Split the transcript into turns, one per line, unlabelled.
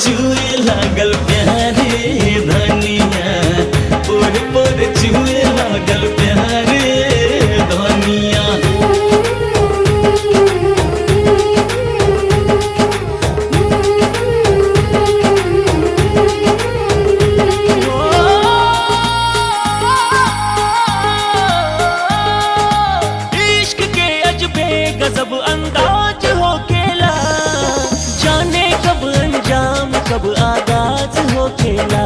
चुए लागल प्यारे धनिया, पोर पोर चुए लागल प्यारे धनिया।
इश्क के अजबे गजब अंदाज हो खेला, जाने कब अंजाम कब आगाज हो खेला।